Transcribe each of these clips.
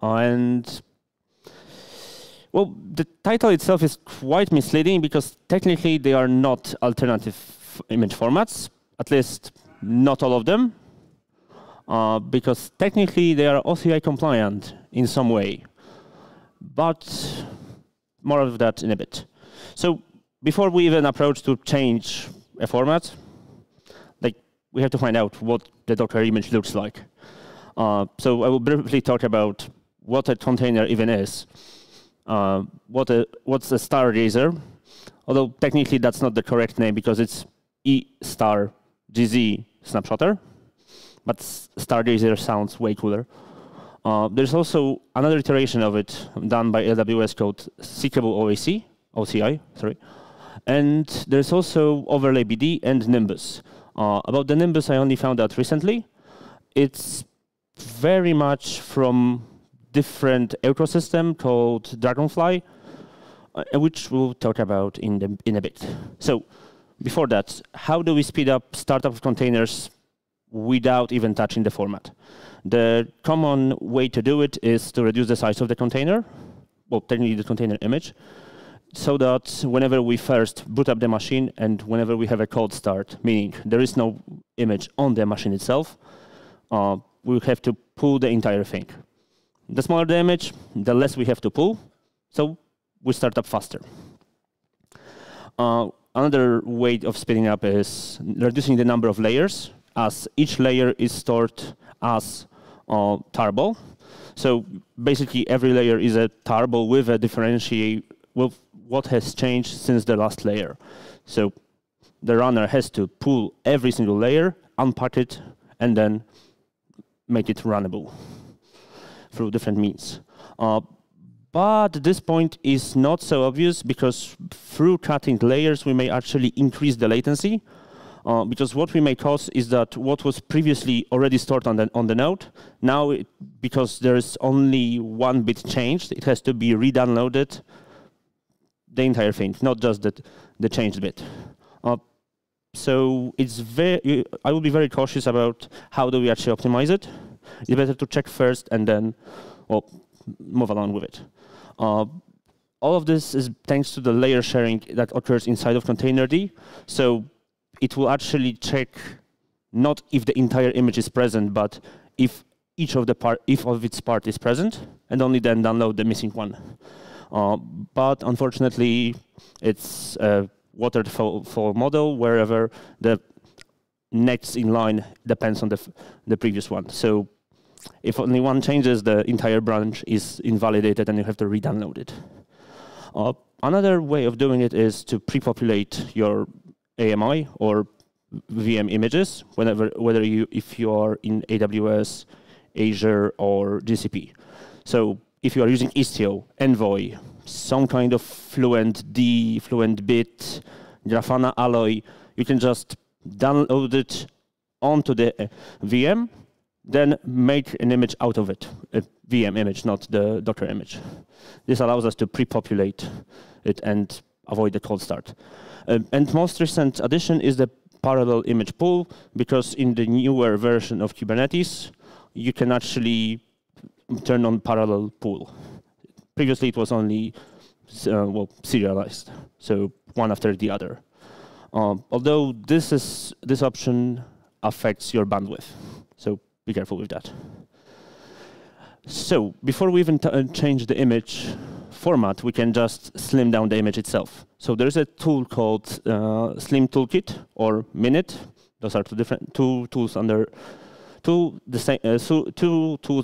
And well, the title itself is quite misleading because technically they are not alternative image formats, at least not all of them, because technically they are OCI compliant in some way. But more of that in a bit. So before we even approach to change a format, we have to find out what the Docker image looks like. So I will briefly talk about what a container even is. What's a stargazer? Although technically that's not the correct name because it's E*GZ snapshotter, but stargazer sounds way cooler. There's also another iteration of it done by AWS called Seekable OCI, sorry. And there's also Overlay BD and Nimbus. About the Nimbus, I only found out recently. It's very much from different ecosystem called Dragonfly, which we'll talk about in a bit. So before that, how do we speed up startup of containers without even touching the format? The common way to do it is to reduce the size of the container, well, technically the container image, so that whenever we first boot up the machine and whenever we have a cold start, meaning there is no image on the machine itself, we have to pull the entire thing. The smaller the image, the less we have to pull, so we start up faster. Another way of speeding up is reducing the number of layers, as each layer is stored as tarball. So basically every layer is a tarball with a differentiate with what has changed since the last layer. So the runner has to pull every single layer, unpack it, and then make it runnable through different means. But this point is not so obvious because through cutting layers, we may actually increase the latency. Because what we may cause is that what was previously already stored on the node, now because there is only one bit changed, it has to be re-downloaded, the entire thing, not just the changed bit. So it's I will be very cautious about how do we actually optimize it. It's better to check first and then, well, move along with it. All of this is thanks to the layer sharing that occurs inside of containerd. So it will actually check not if the entire image is present, but if each of its part is present, and only then download the missing one. But unfortunately, it's a waterfall model wherever the next in line depends on the previous one. So if only one changes, the entire branch is invalidated and you have to re-download it. Another way of doing it is to pre-populate your AMI or VM images, if you are in AWS, Azure, or GCP. So if you are using Istio, Envoy, some kind of Fluent D, Fluent Bit, Grafana Alloy, you can just download it onto the VM, then make an image out of it, a VM image, not the Docker image. This allows us to pre-populate it and avoid the cold start. And most recent addition is the parallel image pool, because in the newer version of Kubernetes, you can actually turn on parallel pool. Previously, it was only serialized, so one after the other. Although this option affects your bandwidth, so be careful with that. So before we even change the image format, we can just slim down the image itself. So there's a tool called Slim Toolkit or Minute. Those are two tools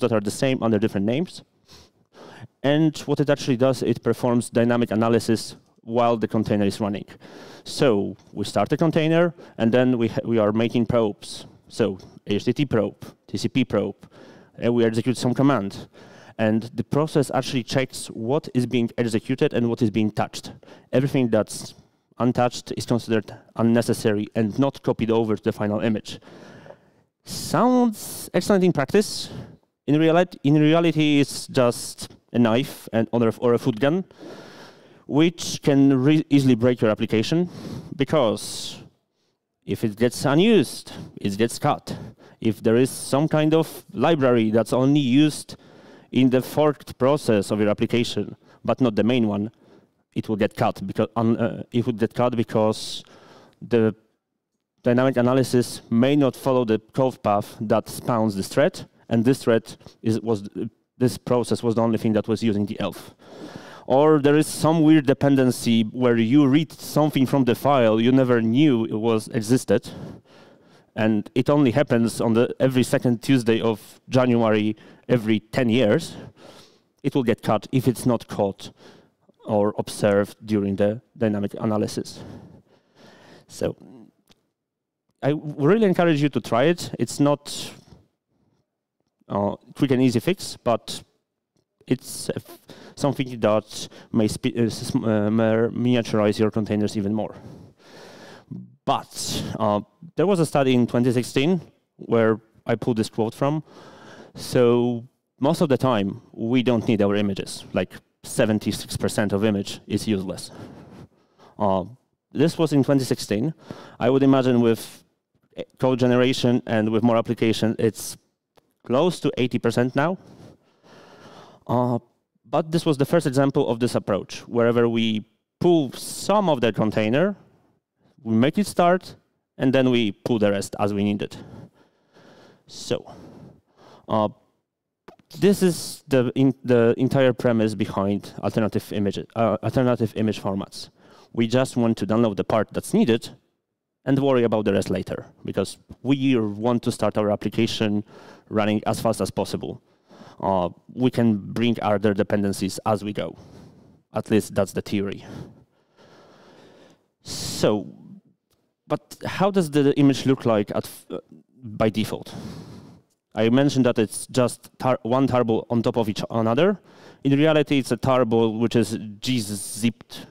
that are the same under different names. And what it actually does, it performs dynamic analysis while the container is running. So we start the container, and then we are making probes. So HTTP probe, TCP probe, and we execute some command. And the process actually checks what is being executed and what is being touched. Everything that's untouched is considered unnecessary and not copied over to the final image. Sounds excellent in practice. In reality, it's just a knife or a food gun, which can easily break your application, because if it gets unused, it gets cut. If there is some kind of library that's only used in the forked process of your application, but not the main one, it will get cut because the dynamic analysis may not follow the code path that spawns this thread, and this this process was the only thing that was using the elf. Or there is some weird dependency where you read something from the file you never knew it existed, and it only happens on every second Tuesday of January every 10 years. It will get cut if it's not caught or observed during the dynamic analysis. So I really encourage you to try it. It's not quick and easy fix, but it's something that may miniaturize your containers even more. But there was a study in 2016 where I pulled this quote from. So most of the time, we don't need our images. Like 76% of image is useless. This was in 2016. I would imagine with code generation and with more application, it's close to 80% now. But this was the first example of this approach. Wherever we pull some of the container, we make it start, and then we pull the rest as we need it. So this is the entire premise behind alternative image formats. We just want to download the part that's needed and worry about the rest later, because we want to start our application running as fast as possible. We can bring other dependencies as we go. At least that's the theory. So, but how does the image look like by default? I mentioned that it's just one tarball on top of each another. In reality, it's a tarball which is zipped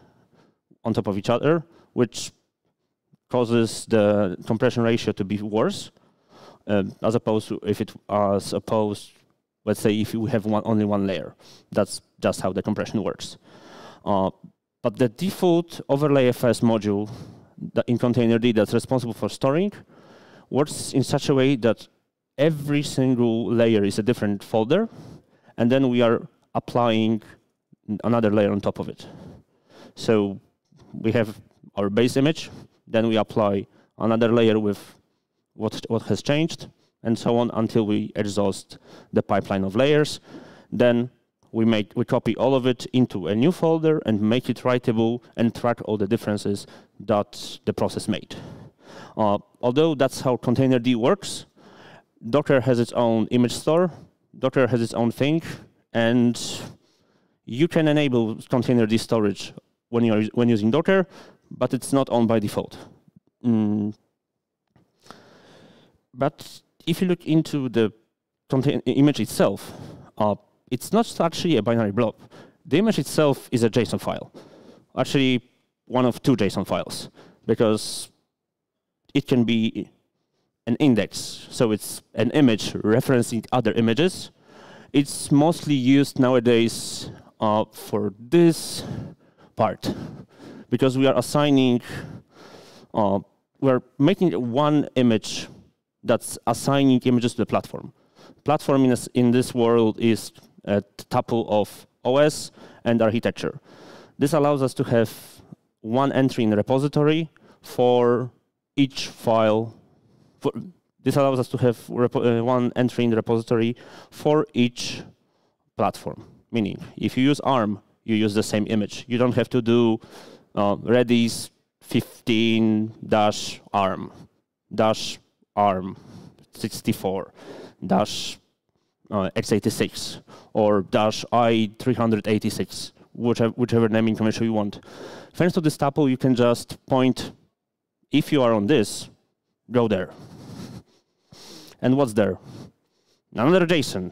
on top of each other, which causes the compression ratio to be worse, as opposed to let's say if you have only one layer. That's just how the compression works. But the default overlay.fs module in containerd that's responsible for storing works in such a way that every single layer is a different folder, and then we are applying another layer on top of it. So we have our base image, then we apply another layer with what has changed, and so on until we exhaust the pipeline of layers. Then we copy all of it into a new folder and make it writable and track all the differences that the process made. Although that's how containerd works, Docker has its own image store, Docker has its own thing, and you can enable containerd storage when using Docker, but it's not on by default. But if you look into the image itself, it's not actually a binary blob. The image itself is a JSON file, actually one of two JSON files, because it can be an index, so it's an image referencing other images. It's mostly used nowadays for this part, because we are assigning, we're making one image that's assigning images to the platform. Platform in this world is a tuple of OS and architecture. This allows us to have one entry in the repository for each file. This allows us to have one entry in the repository for each platform. Meaning, if you use ARM, you use the same image. You don't have to do Redis 15-ARM, -ARM 64, -x86, or -i386, whichever naming convention you want. Thanks to this tuple, you can just point, if you are on this, go there. And what's there? Another JSON.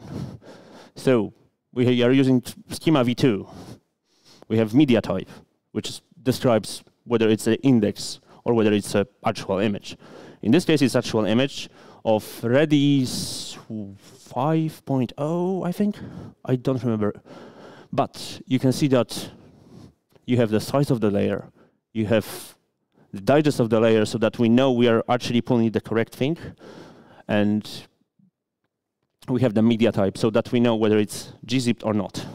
So we are using schema v2. We have media type, which describes whether it's an index or whether it's an actual image. In this case, it's actual image of Redis 5.0, I think. I don't remember. But you can see that you have the size of the layer. You have the digest of the layer so that we know we are actually pulling the correct thing. And we have the media type so that we know whether it's gzipped or not.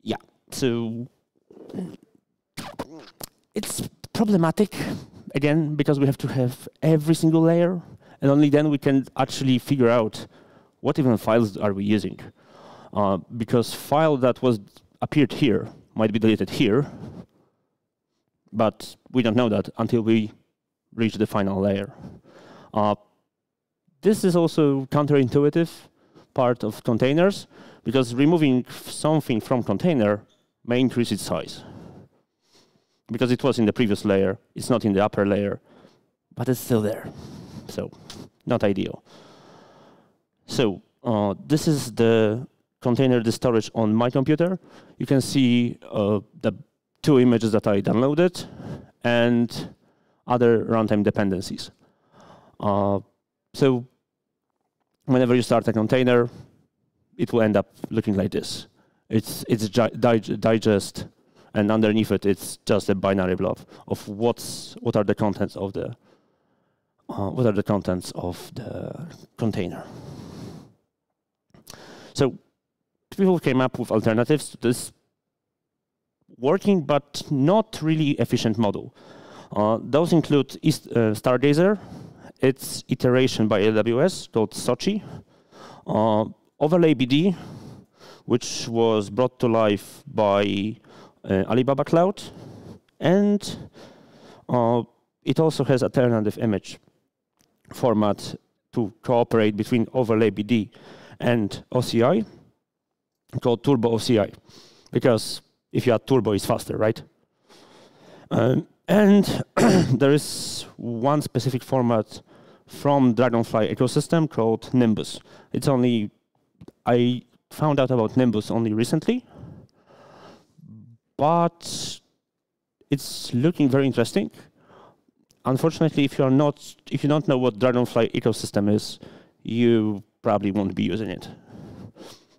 Yeah, so it's problematic, again, because we have to have every single layer, and only then we can actually figure out what even files are we using. Because file that appeared here might be deleted here, but we don't know that until we reach the final layer. This is also counterintuitive part of containers, because removing something from container may increase its size. Because it was in the previous layer, it's not in the upper layer, but it's still there. So, not ideal. So, this is the container, the storage on my computer. You can see the 2 images that I downloaded and other runtime dependencies. So, whenever you start a container, it will end up looking like this. It's digest, and underneath it, it's just a binary blob of what are the contents of the container. So people came up with alternatives to this working but not really efficient model. Those include Stargazer, its iteration by AWS called Sochi, Overlay BD, which was brought to life by Alibaba Cloud, and it also has alternative image format to cooperate between Overlay BD and OCI, called Turbo OCI, because if you add turbo, it's faster, right? And there is one specific format from Dragonfly ecosystem called Nimbus. I found out about Nimbus only recently, but it's looking very interesting. Unfortunately, if you don't know what Dragonfly ecosystem is, you probably won't be using it.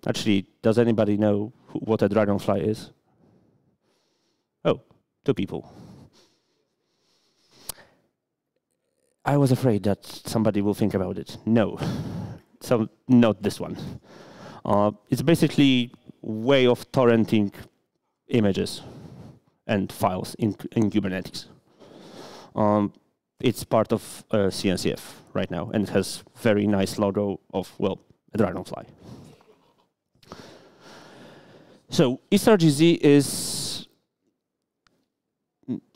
Actually, does anybody know what a Dragonfly is? Oh, 2 people. I was afraid that somebody will think about it. No, so not this one. It's basically a way of torrenting images and files in Kubernetes. It's part of CNCF right now, and it has very nice logo of, well, a dragonfly. So eStarGZ is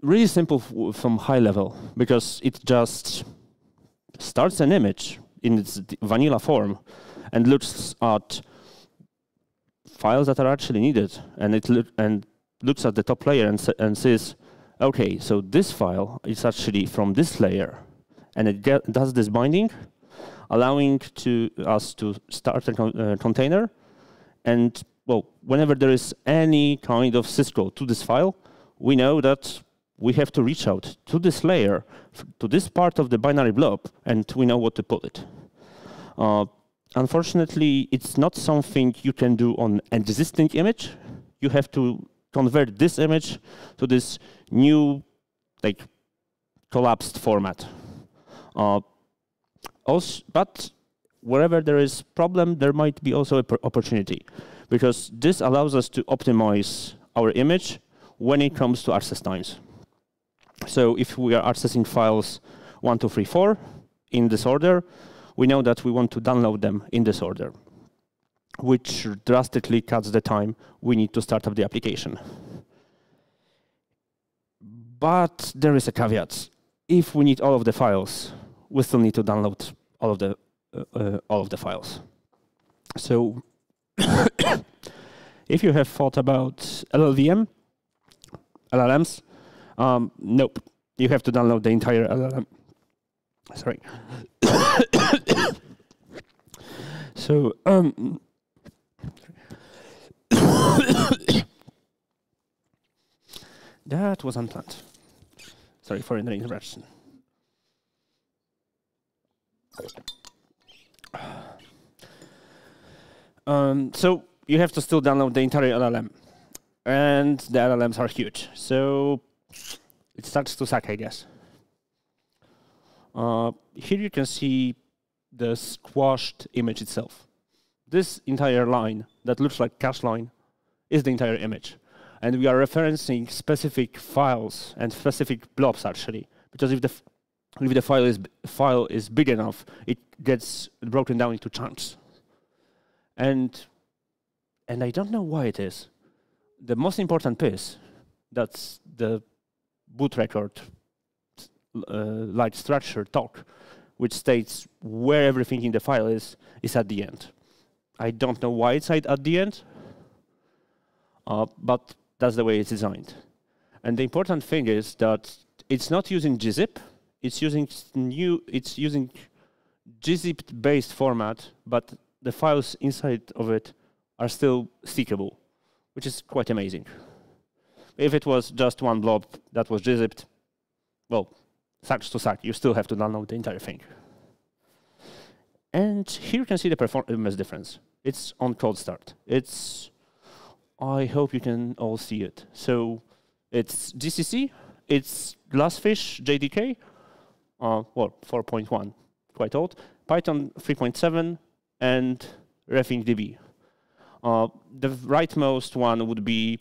really simple from high level, because it just starts an image in its vanilla form and looks at files that are actually needed, and it looks at the top layer and says, okay, so this file is actually from this layer, and it does this binding, allowing us to start a container, and well, whenever there is any kind of syscall to this file, we know that we have to reach out to this layer, to this part of the binary blob, and we know what to put it. Unfortunately, it's not something you can do on an existing image. You have to convert this image to this new, like, collapsed format. But wherever there is problem, there might be also an opportunity, because this allows us to optimize our image when it comes to access times. So if we are accessing files 1, 2, 3, 4 in this order, we know that we want to download them in this order, which drastically cuts the time we need to start up the application. But there is a caveat. If we need all of the files, we still need to download all of the files. So if you have thought about LLMs, nope. You have to download the entire LLM. Sorry. So that was unplanned. Sorry for the interruption. So you have to still download the entire LLM, and the LLMs are huge. So it starts to suck, I guess. Here you can see the squashed image itself. This entire line that looks like cache line is the entire image. And we are referencing specific files and specific blobs, actually. Because if the file is big enough, it gets broken down into chunks. And I don't know why it is. The most important piece, that's the boot record like structure talk, which states where everything in the file is at the end. I don't know why it's at the end, but that's the way it's designed. And the important thing is that it's not using gzip. It's using gzip-based format, but the files inside of it are still stickable, which is quite amazing. If it was just one blob that was gzipped, well, sucks to suck. You still have to download the entire thing. And here you can see the performance difference. It's on cold start. I hope you can all see it. So it's GCC, it's Glassfish JDK, well, 4.1, quite old, Python 3.7, and RefingDB. The rightmost one would be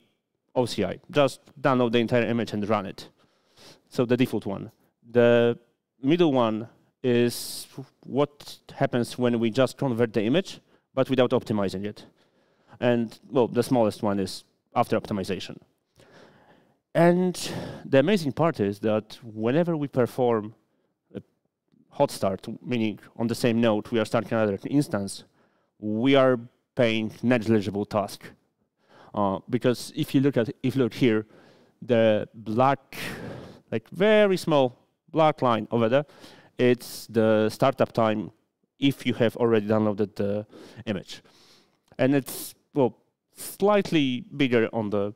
OCI. Just download the entire image and run it. So the default one. The middle one is what happens when we just convert the image, but without optimizing it. And, well, the smallest one is after optimization. And the amazing part is that whenever we perform a hot start, meaning on the same node we are starting another instance, we are paying negligible task. Because if you look here, the black, like very small black line over there, it's the startup time if you have already downloaded the image. And it's, well, slightly bigger on the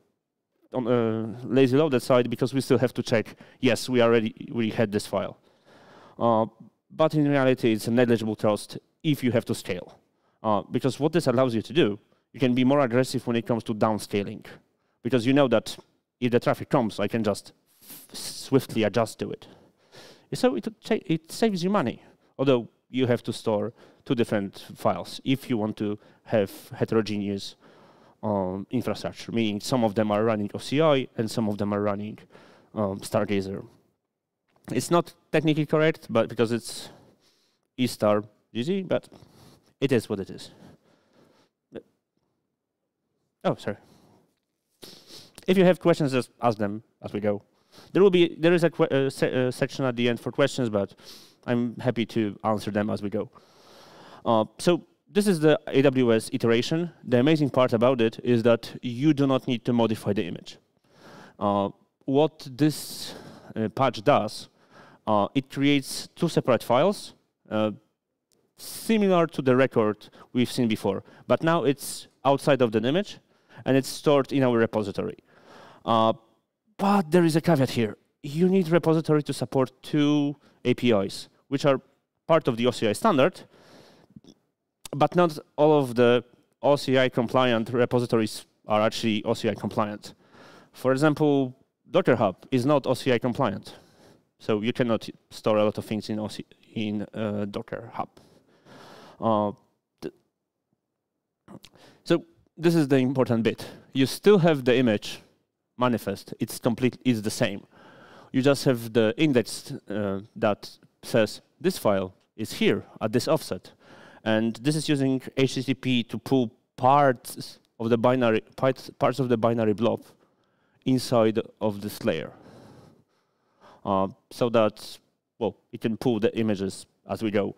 lazy loaded side because we still have to check, yes, we had this file. But in reality, it's a negligible cost if you have to scale. Because what this allows you to do, you can be more aggressive when it comes to downscaling. Because you know that if the traffic comes, I can just swiftly adjust to it. So it saves you money, although you have to store two different files if you want to have heterogeneous infrastructure, meaning some of them are running OCI and some of them are running Stargazer. It's not technically correct, but because it's E-star GZ, but it is what it is. Oh, sorry. If you have questions, just ask them as we go. There is a section at the end for questions, but I'm happy to answer them as we go. So this is the AWS iteration. The amazing part about it is that you do not need to modify the image. What this patch does, it creates two separate files, similar to the record we've seen before, but now it's outside of the image, and it's stored in our repository. But there is a caveat here. You need repository to support two APIs, which are part of the OCI standard, but not all of the OCI compliant repositories are actually OCI compliant. For example, Docker Hub is not OCI compliant, so you cannot store a lot of things in Docker Hub. So this is the important bit. You still have the image manifest. It's the same. You just have the index that says this file is here at this offset, and this is using HTTP to pull parts of the binary blob inside of this layer, so that, well, it can pull the images as we go.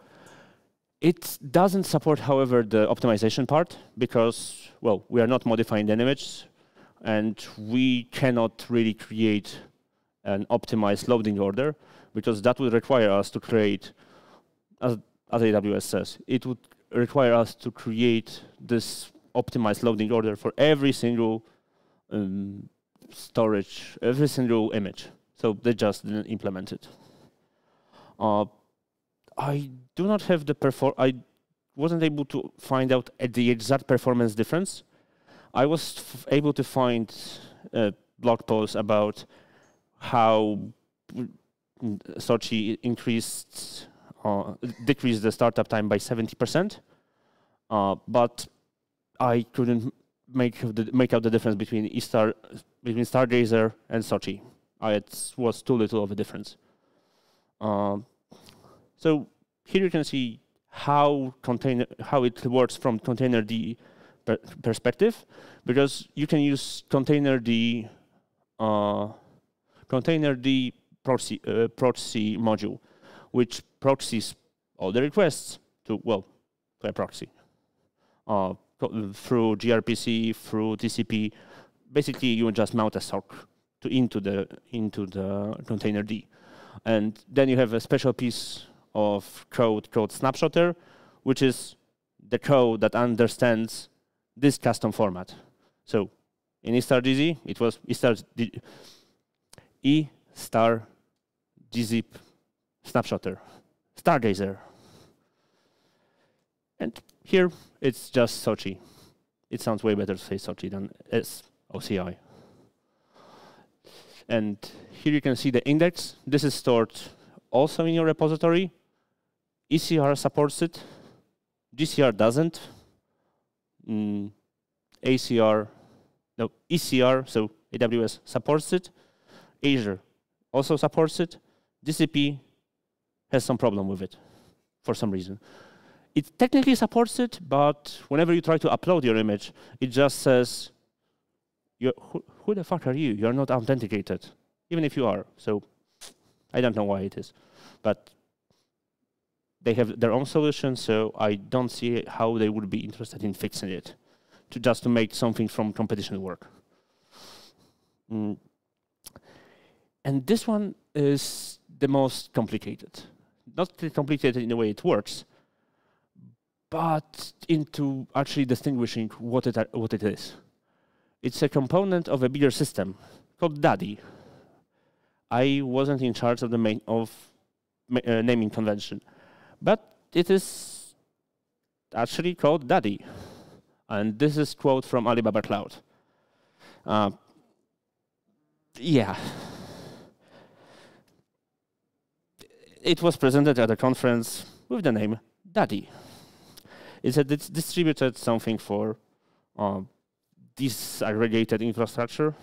It doesn't support, however, the optimization part because, well, we are not modifying the image, and we cannot really create an optimized loading order because that would require us to create, as AWS says, it would require us to create this optimized loading order for every single storage, every single image. So they just didn't implement it. I do not have I wasn't able to find out the exact performance difference. I was able to find a blog post about how Sochi increased decrease the startup time by 70%, but I couldn't make out the difference between Stargazer and Sochi. It was too little of a difference. So here you can see how it works from containerd perspective, because you can use containerd proxy module, which proxies all the requests to a proxy through gRPC, through TCP. Basically, you just mount a sock into the containerd, and then you have a special piece of code called snapshotter, which is the code that understands this custom format. So in eStarGZ, it was eStarGZ snapshotter, Stargazer. And here it's just Sochi. It sounds way better to say Sochi than SOCI. And here you can see the index. This is stored also in your repository. ECR supports it. GCR doesn't. ECR, so AWS supports it. Azure also supports it. GCP has some problem with it for some reason. It technically supports it, but whenever you try to upload your image, it just says, who the fuck are you? You're not authenticated, even if you are. So I don't know why it is. But they have their own solution, so I don't see how they would be interested in fixing it, just to make something from competition work. And this one is the most complicated. Not complicated in the way it works, but into actually distinguishing what it is. It's a component of a bigger system called DADI. I wasn't in charge of the naming convention, but it is actually called DADI. And this is a quote from Alibaba Cloud. Yeah. It was presented at a conference with the name DADI. It's a distributed something for disaggregated infrastructure.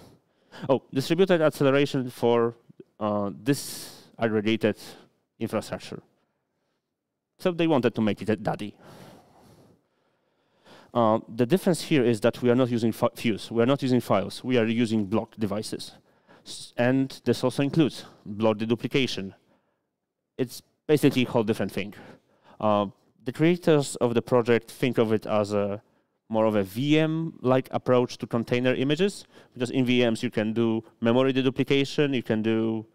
Oh, distributed acceleration for disaggregated infrastructure. So they wanted to make it a DADI. The difference here is that we are not using views. We are not using files. We are using block devices. And this also includes block deduplication. It's basically a whole different thing. The creators of the project think of it as more of a VM-like approach to container images, because in VMs you can do memory deduplication, you can do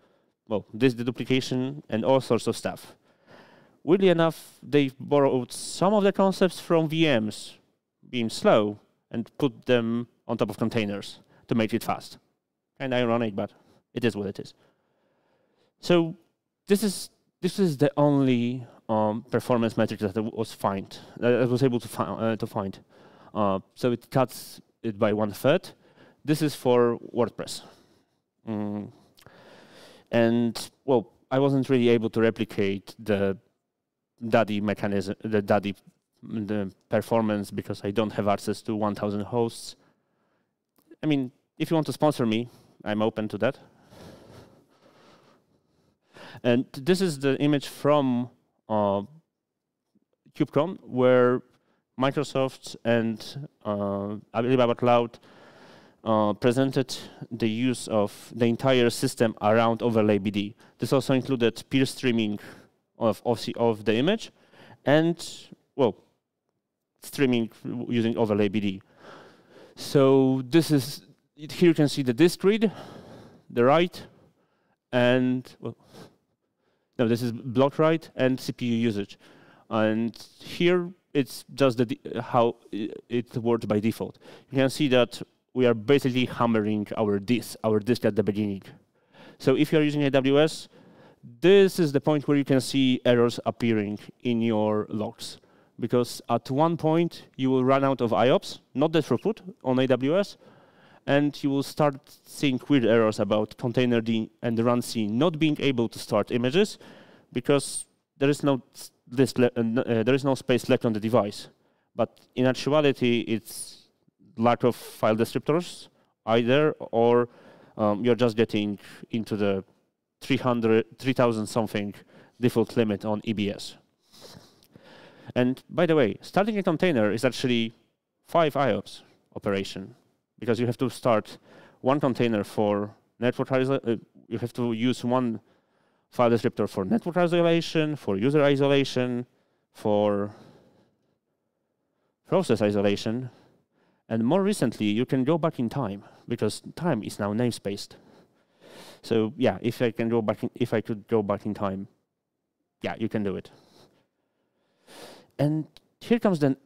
disk deduplication, and all sorts of stuff. Weirdly enough, they borrowed some of the concepts from VMs being slow and put them on top of containers to make it fast. Kind of ironic, but it is what it is. So this is the only performance metric that I was able to find. So it cuts it by 1/3. This is for WordPress. And I wasn't really able to replicate the DADI mechanism, the performance, because I don't have access to 1,000 hosts. I mean, if you want to sponsor me, I'm open to that. And this is the image from KubeCon, where Microsoft and Alibaba Cloud presented the use of the entire system around overlay BD. This also included peer streaming of the image and, streaming using overlay BD. So this is, here you can see the disk read, the write, and, this is block write and CPU usage. And here it's just how it works by default. You can see that we are basically hammering our disk at the beginning. So if you're using AWS, this is the point where you can see errors appearing in your logs. Because at one point, you will run out of IOPS, not the throughput on AWS, and you will start seeing weird errors about containerd and the run C not being able to start images, because there is no there is no space left on the device. But in actuality, it's lack of file descriptors either, or you're just getting into the 3,000 something default limit on EBS. And by the way, starting a container is actually 5 IOPS operation, because you have to start one container for network you have to use one file descriptor for network isolation, for user isolation, for process isolation, and more recently you can go back in time, because time is now namespaced. So yeah, if I could go back in time, yeah, you can do it. And here comes then,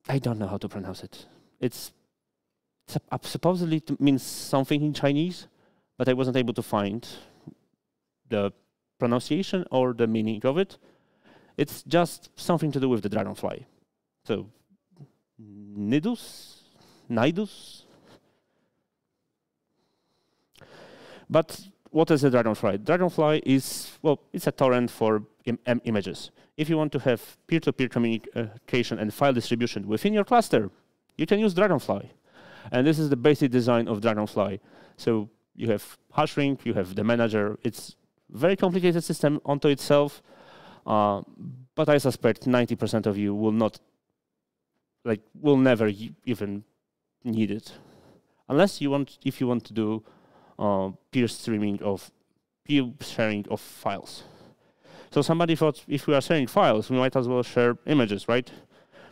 I don't know how to pronounce it. It's supposedly means something in Chinese, but I wasn't able to find the pronunciation or the meaning of it. It's just something to do with the dragonfly. So, nidus? But what is a dragonfly? Dragonfly is, well, it's a torrent for images. If you want to have peer-to-peer communication and file distribution within your cluster, you can use Dragonfly. And this is the basic design of Dragonfly. So you have hash ring, you have the manager. It's a very complicated system onto itself, but I suspect 90% of you will not, will never even need it, unless if you want to do peer sharing of files. So somebody thought, if we are sharing files, we might as well share images, right?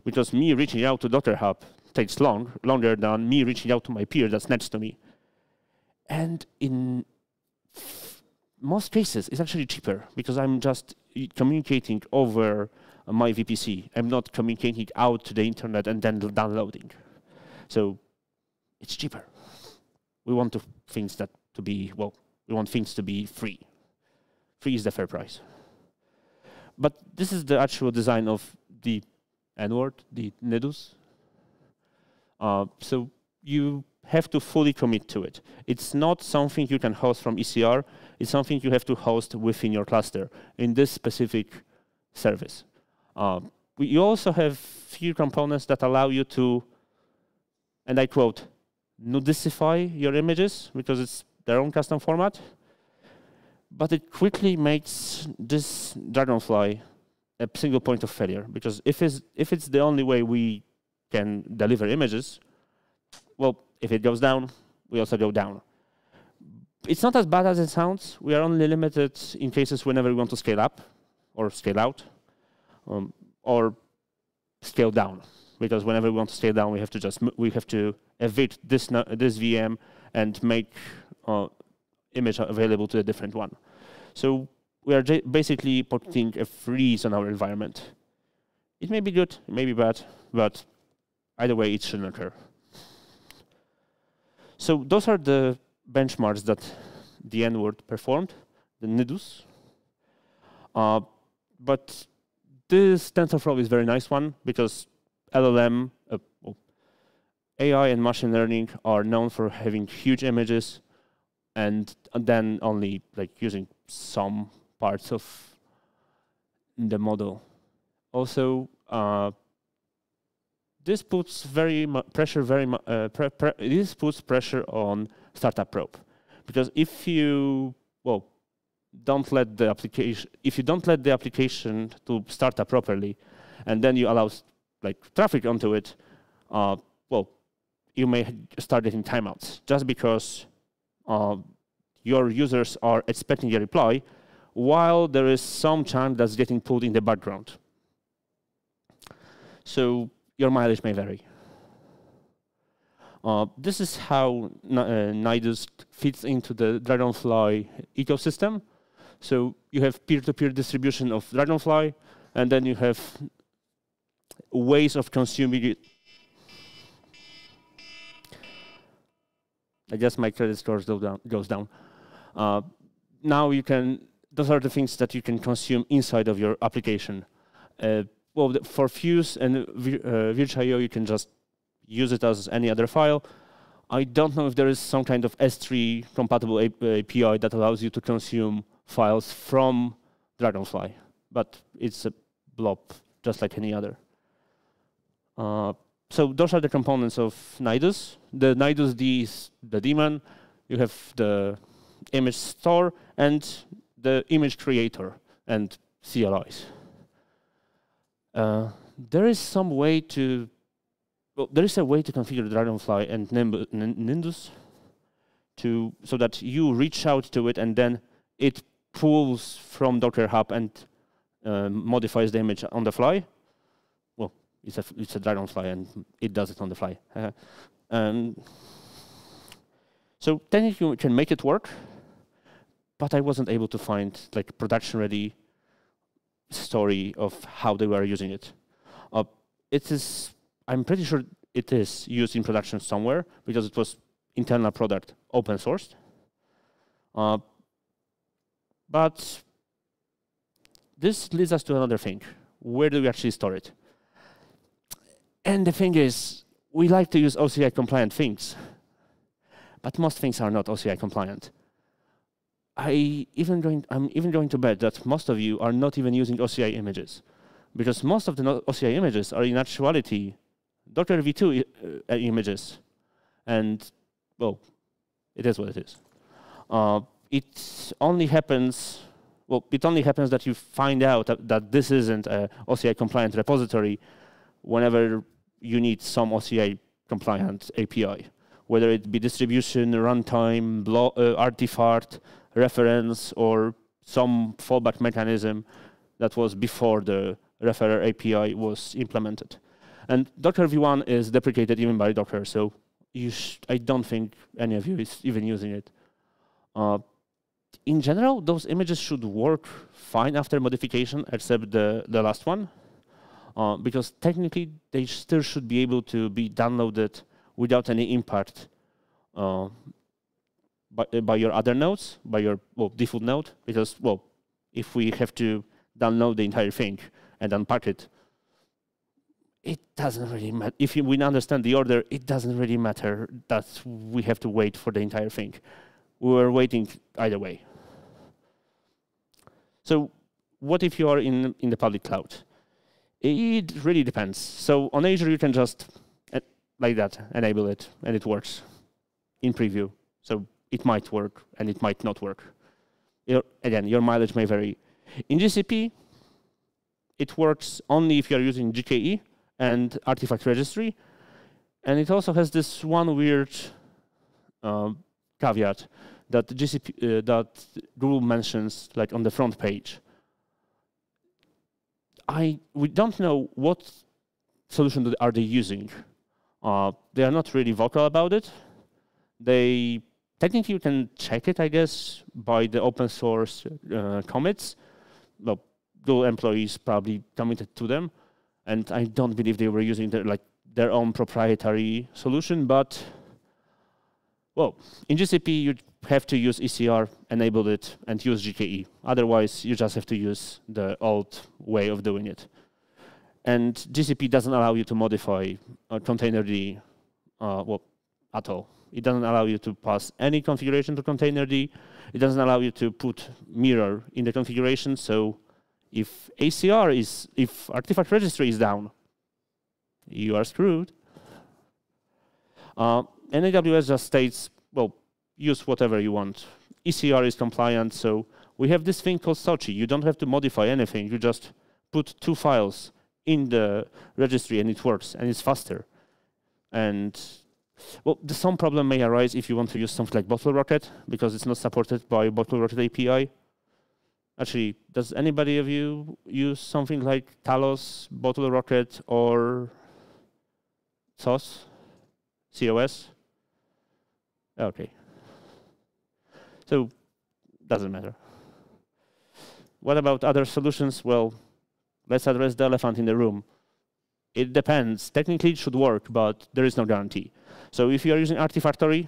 Because me reaching out to Docker Hub takes longer than me reaching out to my peer that's next to me. And in most cases, it's actually cheaper, because I'm just communicating over my VPC. I'm not communicating out to the internet and then downloading. So it's cheaper. We want things to be free. Free is the fair price. But this is the actual design of the N-word, the NIDUS. So you have to fully commit to it. It's not something you can host from ECR. It's something you have to host within your cluster in this specific service. You also have few components that allow you to, and I quote, nudify your images, because it's their own custom format. But it quickly makes this Dragonfly a single point of failure, because if it's the only way we can deliver images, well, if it goes down, we also go down. It's not as bad as it sounds. We are only limited in cases whenever we want to scale up or scale out, or scale down, because whenever we want to scale down, we have to evict this VM and make image available to a different one. So we are basically putting a freeze on our environment. It may be good, it may be bad, but either way, it shouldn't occur. So those are the benchmarks that the N-word performed, the NIDUS. But this TensorFlow is a very nice one, because LLM, AI and machine learning are known for having huge images, and then only using some parts of the model. Also, this puts this puts pressure on startup probe, because if you don't let the application to start up properly, and then you allow traffic onto it, you may start getting timeouts just because your users are expecting a reply, while there is some chunk that's getting pulled in the background. So your mileage may vary. This is how Nidus fits into the Dragonfly ecosystem. So you have peer-to-peer distribution of Dragonfly, and then you have ways of consuming it. I guess my credit score goes down. Now those are the things that you can consume inside of your application. For Fuse and Virtual.io, you can just use it as any other file. I don't know if there is some kind of S3 compatible API that allows you to consume files from Dragonfly, but it's a blob just like any other. So those are the components of Nidus. The Nidus D is the daemon. You have the image store and the image creator and CLIs. There is some way to, well, there is a way to configure Dragonfly and Nimbus so that you reach out to it and then it pulls from Docker Hub and modifies the image on the fly. Well, it's a Dragonfly and it does it on the fly. So technically you can make it work, but I wasn't able to find like production-ready story of how they were using it. It is, I'm pretty sure it is used in production somewhere because it was internal product, open sourced. But this leads us to another thing. Where do we actually store it? And the thing is, we like to use OCI compliant things, but most things are not OCI compliant. I'm even going to bet that most of you are not even using OCI images, because most of the OCI images are in actuality Docker v2 images, and well, it is what it is. It only happens that you find out that this isn't a OCI compliant repository whenever you need some OCI compliant API, whether it be distribution, runtime, artifact, reference, or some fallback mechanism that was before the referer API was implemented. And Docker v1 is deprecated even by Docker, so I don't think any of you is even using it. In general, those images should work fine after modification, except the last one, because technically they still should be able to be downloaded without any impact by your other nodes, by your default node, because if we have to download the entire thing and unpack it, it doesn't really matter. If we understand the order, it doesn't really matter that we have to wait for the entire thing. We were waiting either way. So what if you are in the public cloud? It really depends. So on Azure, you can just, like that, enable it, and it works in preview. So it might work, and it might not work. Again, your mileage may vary. In GCP, it works only if you're using GKE and artifact registry. And it also has this one weird caveat that that Google mentions, like on the front page. We don't know what solution are they using. They are not really vocal about it. Technically, you can check it, I guess, by the open source commits. Well, Google employees probably committed to them, and I don't believe they were using their own proprietary solution. But well, in GCP, you have to use ECR, enable it, and use GKE. Otherwise, you just have to use the old way of doing it. And GCP doesn't allow you to modify containerd at all. It doesn't allow you to pass any configuration to containerd. It doesn't allow you to put mirror in the configuration. So if if artifact registry is down, you are screwed. And AWS just states, well, use whatever you want. ECR is compliant, so we have this thing called Sochi. You don't have to modify anything. You just put 2 files in the registry and it works, and it's faster. And well, some problem may arise if you want to use something like BottleRocket, because it's not supported by BottleRocket API. Actually, does anybody of you use something like Talos, BottleRocket, or COS? Okay. So, doesn't matter. What about other solutions? Well, let's address the elephant in the room. It depends. Technically, it should work, but there is no guarantee. So if you are using Artifactory,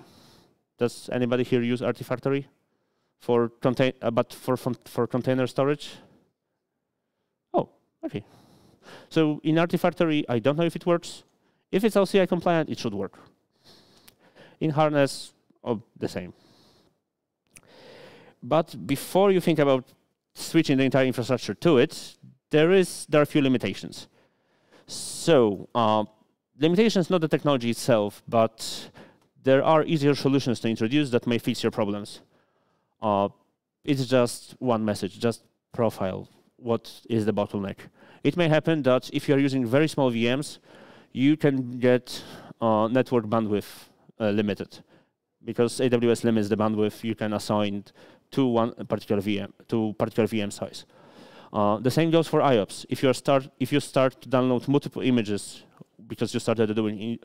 does anybody here use Artifactory for container storage? Oh, okay. So in Artifactory, I don't know if it works. If it's OCI compliant, it should work. In Harness, the same. But before you think about switching the entire infrastructure to it, there are a few limitations. So limitations, not the technology itself, but there are easier solutions to introduce that may fix your problems. It's just one message, just profile what is the bottleneck. It may happen that if you're using very small VMs, you can get network bandwidth limited, because AWS limits the bandwidth you can assign to one particular VM, to particular VM size. The same goes for IOPS. If you start to download multiple images because you started doing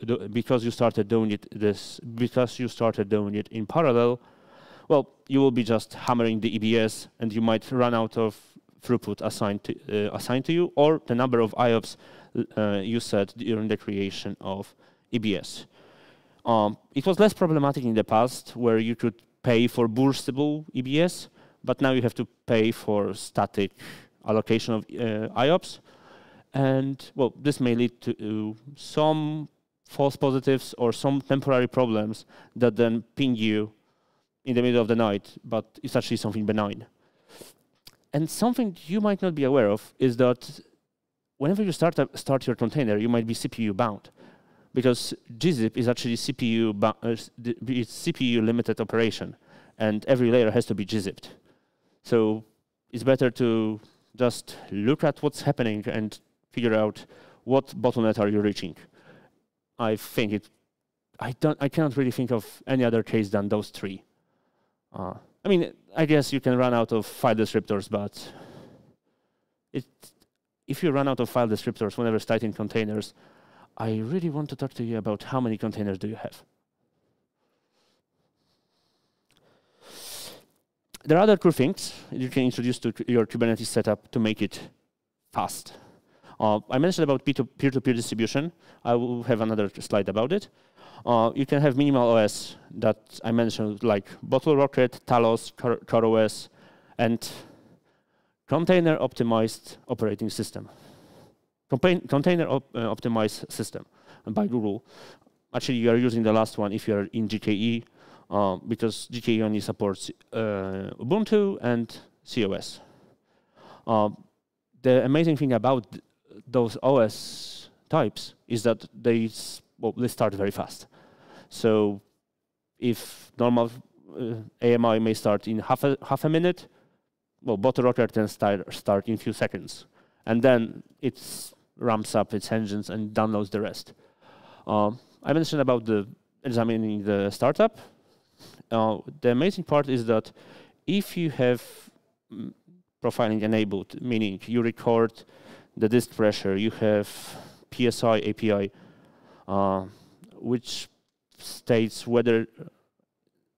it in parallel, well, you will be just hammering the EBS, and you might run out of throughput assigned to you, or the number of IOPS you set during the creation of EBS. It was less problematic in the past, where you could pay for burstable EBS, but now you have to pay for static allocation of IOPS. And well, this may lead to some false positives or some temporary problems that then ping you in the middle of the night, but it's actually something benign. And something you might not be aware of is that whenever you start your container, you might be CPU bound, because gzip is actually CPU limited operation, and every layer has to be gzipped. So it's better to just look at what's happening and figure out what bottleneck are you reaching. I cannot really think of any other case than those three. I mean, I guess you can run out of file descriptors, but if you run out of file descriptors whenever starting containers, I really want to talk to you about how many containers do you have. There are other cool things you can introduce to your Kubernetes setup to make it fast. I mentioned about peer-to-peer distribution. I will have another slide about it. You can have minimal OS that I mentioned, like BottleRocket, Talos, CoreOS, and container-optimized operating system. Container-optimized system by Google. Actually, you are using the last one if you are in GKE, because GKE only supports Ubuntu and COS. The amazing thing about those OS types is that they start very fast. So if normal AMI may start in half a minute, well, BottleRocket can start in a few seconds. And then it ramps up its engines and downloads the rest. I mentioned about examining the startup. The amazing part is that if you have profiling enabled, meaning you record the disk pressure, you have PSI API, which states whether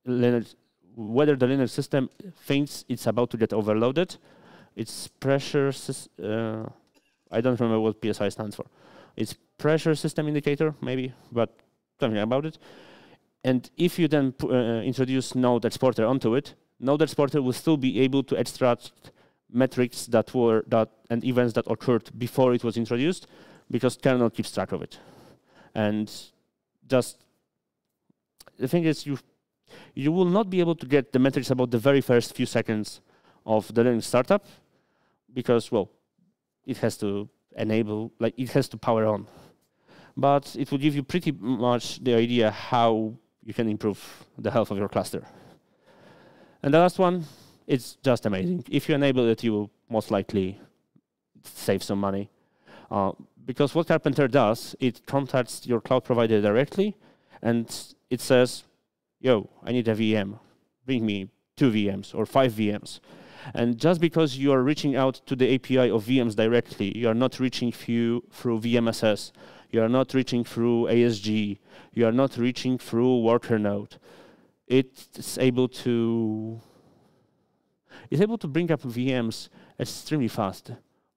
the Linux system thinks it's about to get overloaded. It's pressure, I don't remember what PSI stands for. It's pressure system indicator, maybe, but something about it. And if you then introduce Node Exporter onto it, Node Exporter will still be able to extract metrics and events that occurred before it was introduced, because kernel keeps track of it. And just the thing is, you will not be able to get the metrics about the very first few seconds of the Linux startup, because, well, it has to enable, like it has to power on. But it will give you pretty much the idea how you can improve the health of your cluster. And the last one, it's just amazing. If you enable it, you will most likely save some money. Because what Carpenter does, it contacts your cloud provider directly, and it says, yo, I need a VM. Bring me 2 VMs or 5 VMs. And just because you are reaching out to the API of VMs directly, you are not reaching through VMSS, you are not reaching through ASG, you are not reaching through worker node. It's able to bring up VMs extremely fast.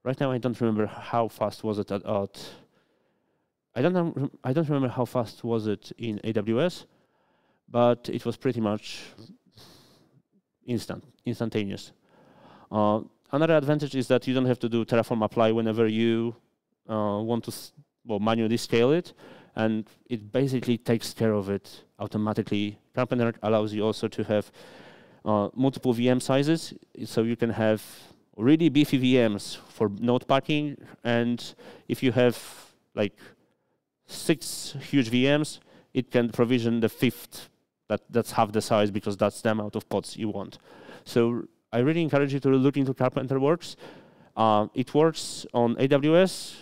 Right now, I don't remember how fast was it I don't remember how fast was it in AWS, but it was pretty much instantaneous. Another advantage is that you don't have to do Terraform apply whenever you want to manually scale it, and it basically takes care of it automatically. Carpenter allows you also to have multiple VM sizes, so you can have really beefy VMs for node packing, and if you have like 6 huge VMs, it can provision the 5th. That's half the size because that's the amount of pods you want. So I really encourage you to look into CarpenterWorks. It works on AWS.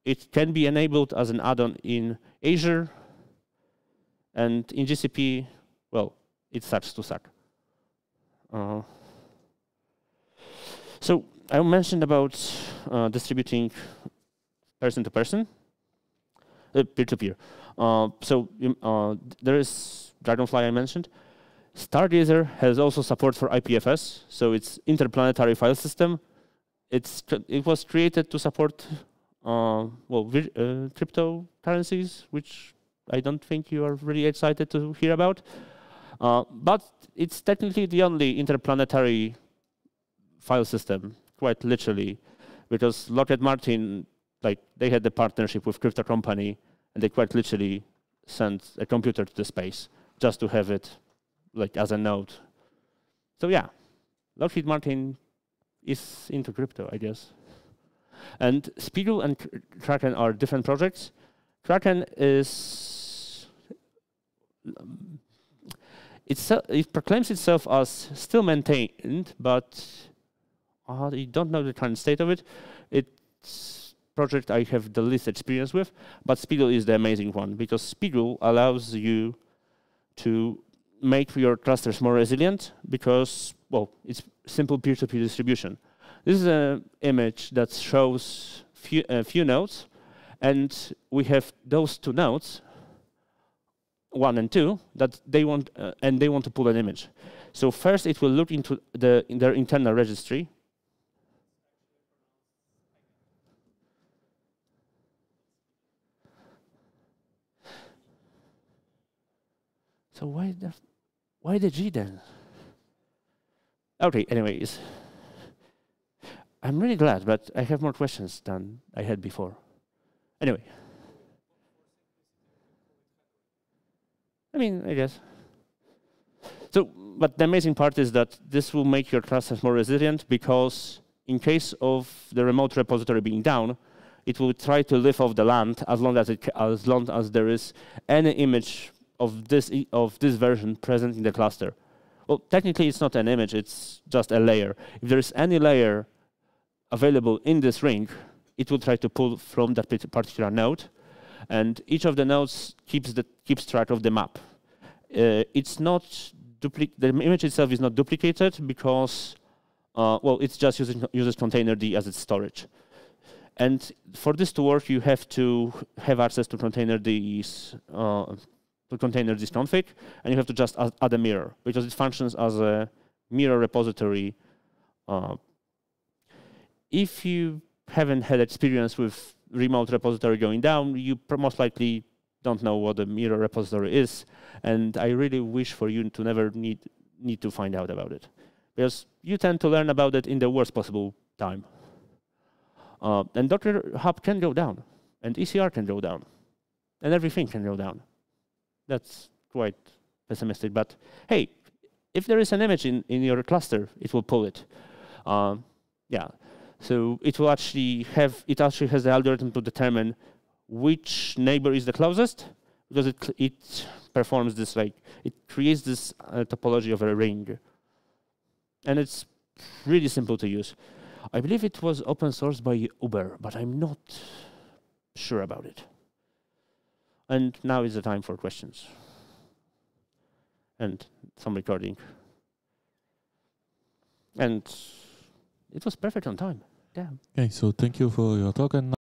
It can be enabled as an add-on in Azure, and in GCP, well, it starts to suck. So I mentioned about distributing person to person, peer-to-peer. There is Dragonfly I mentioned. Stargazer has also support for IPFS, so it's interplanetary file system. It was created to support cryptocurrencies, which I don't think you are really excited to hear about. But it's technically the only interplanetary file system, quite literally, because Lockheed Martin, they had the partnership with Crypto Company, and they quite literally sent a computer to the space just to have it as a node. So yeah, Lockheed Martin is into crypto, I guess. And Spiegel and Kraken are different projects. Kraken is it proclaims itself as still maintained, but I don't know the current state of it. It's a project I have the least experience with, but Spiegel is the amazing one because Spiegel allows you to make your clusters more resilient because, well, it's simple peer-to-peer distribution. This is an image that shows a few nodes, and we have those 2 nodes, 1 and 2, that they want to pull an image. So first, it will look into their internal registry. So why the G then? Okay, anyways. I'm really glad, but I have more questions than I had before. Anyway. I guess. So, but the amazing part is that this will make your clusters more resilient because in case of the remote repository being down, it will try to live off the land as long as there is any image of this version present in the cluster. Well, technically it's not an image, it's just a layer. If there is any layer available in this ring, it will try to pull from that particular node, and each of the nodes keeps track of the map. It's not the image itself is not duplicated because, it's just uses containerd as its storage. And for this to work, you have to have access to containerd's config, and you have to just add a mirror because it functions as a mirror repository. If you haven't had experience with remote repository going down, you most likely don't know what a mirror repository is, and I really wish for you to never need to find out about it, because you tend to learn about it in the worst possible time. And Docker Hub can go down, and ECR can go down, and everything can go down. That's quite pessimistic, but hey, if there is an image in your cluster, it will pull it. Yeah. So it will actually has the algorithm to determine which neighbor is the closest, because it performs this it creates this topology of a ring, and it's really simple to use. I believe it was open sourced by Uber, but I'm not sure about it. And now is the time for questions and some recording. And it was perfect on time. Yeah. Okay, so thank you for your talk. And